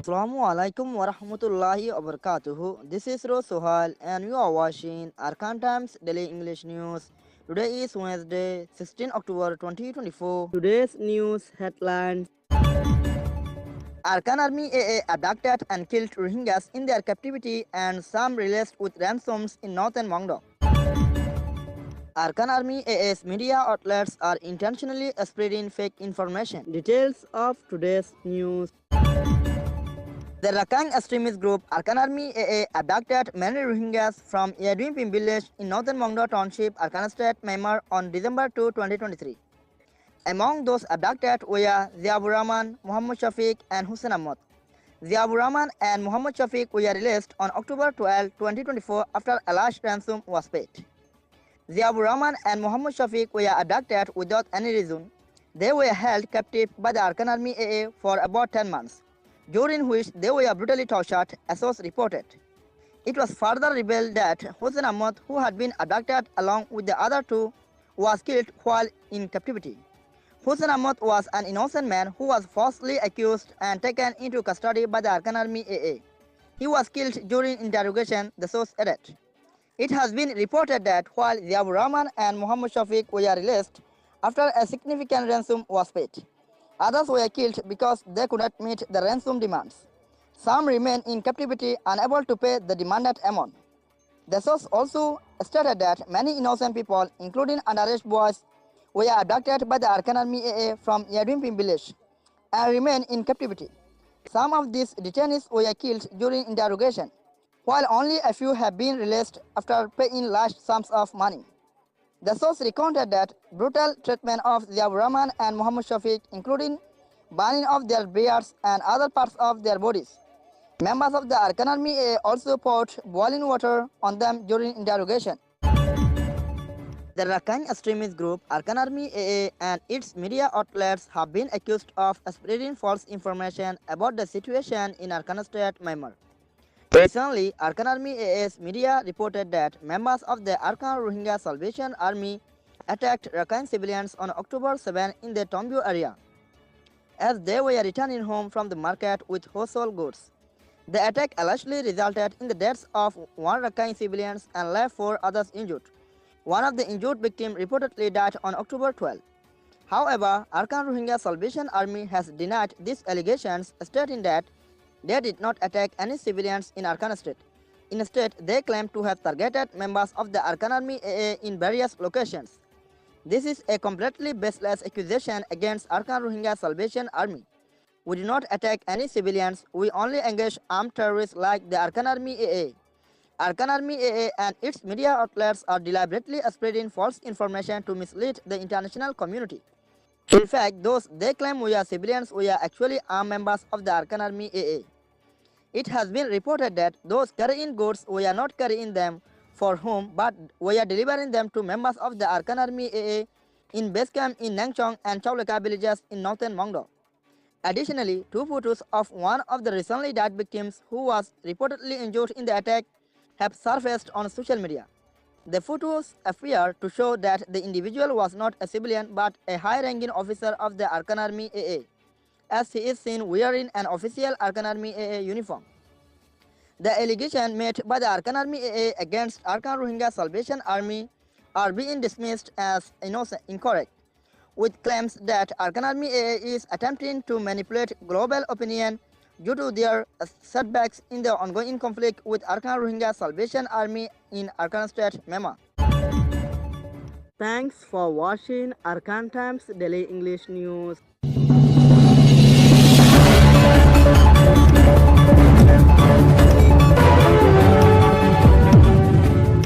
Assalamu alaikum wa rahmatullahi wa barakatuhu. This is Sohal and you are watching Arakan Times Daily English News. Today is Wednesday, 16 October 2024. Today's news headlines: Arakan Army AA abducted and killed Rohingyas in their captivity and some released with ransoms in northern Mongdo. Arakan Army AA's media outlets are intentionally spreading fake information. Details of today's news. The Arakan extremist group Arakan Army AA abducted many Rohingyas from Yadwimpim village in northern Mongdo Township, Arakan State, Myanmar on December 2, 2023. Among those abducted were Ziabur Rahman, Muhammad Shafiq and Hussein Ahmad. Ziabur Rahman and Muhammad Shafiq were released on October 12, 2024 after a large ransom was paid. Ziabur Rahman and Muhammad Shafiq were abducted without any reason. They were held captive by the Arakan Army AA for about 10 months, during which they were brutally tortured, as was reported. It was further revealed that Hussein Ahmad, who had been abducted along with the other two, was killed while in captivity. Hussein Ahmad was an innocent man who was falsely accused and taken into custody by the Arakan Army AA. He was killed during interrogation, the source added. It has been reported that while Ziabur Rahman and Muhammad Shafiq were released after a significant ransom was paid, others were killed because they could not meet the ransom demands. Some remain in captivity, unable to pay the demanded amount. The source also stated that many innocent people, including underage boys, were abducted by the Arakan Army AA from Yadwimpim village and remain in captivity. Some of these detainees were killed during interrogation, while only a few have been released after paying large sums of money. The source recounted that brutal treatment of Ziabur Rahman and Muhammad Shafiq, including burning of their beards and other parts of their bodies. Members of the Arakan Army AA also poured boiling water on them during interrogation. The Arakan extremist group Arakan Army AA and its media outlets have been accused of spreading false information about the situation in Arakan State, Myanmar. Recently, Arakan Army AA's media reported that members of the Arakan Rohingya Salvation Army attacked Rakhine civilians on October 7 in the Tombio area, as they were returning home from the market with household goods. The attack allegedly resulted in the deaths of one Rakhine civilian and left 4 others injured. One of the injured victims reportedly died on October 12. However, Arakan Rohingya Salvation Army has denied these allegations, stating that they did not attack any civilians in Arakan State. Instead, they claim to have targeted members of the Arakan Army AA in various locations. This is a completely baseless accusation against Arakan Rohingya Salvation Army. We did not attack any civilians, we only engage armed terrorists like the Arakan Army AA. Arakan Army AA and its media outlets are deliberately spreading false information to mislead the international community. In fact, those they claim were civilians were actually armed members of the Arakan Army AA. It has been reported that those carrying goods were not carrying them for whom, but were delivering them to members of the Arakan Army AA in base camp in Nangchong and Chauleka villages in northern Mongdo. Additionally, 2 photos of one of the recently died victims who was reportedly injured in the attack have surfaced on social media. The photos appear to show that the individual was not a civilian but a high-ranking officer of the Arakan Army AA, as he is seen wearing an official Arakan Army AA uniform. The allegation made by the Arakan Army AA against Arakan Rohingya Salvation Army are being dismissed as incorrect, with claims that Arakan Army AA is attempting to manipulate global opinion due to their setbacks in the ongoing conflict with Arakan Rohingya Salvation Army in Arakan State, Myanmar. Thanks for watching Arakan Times Daily English News.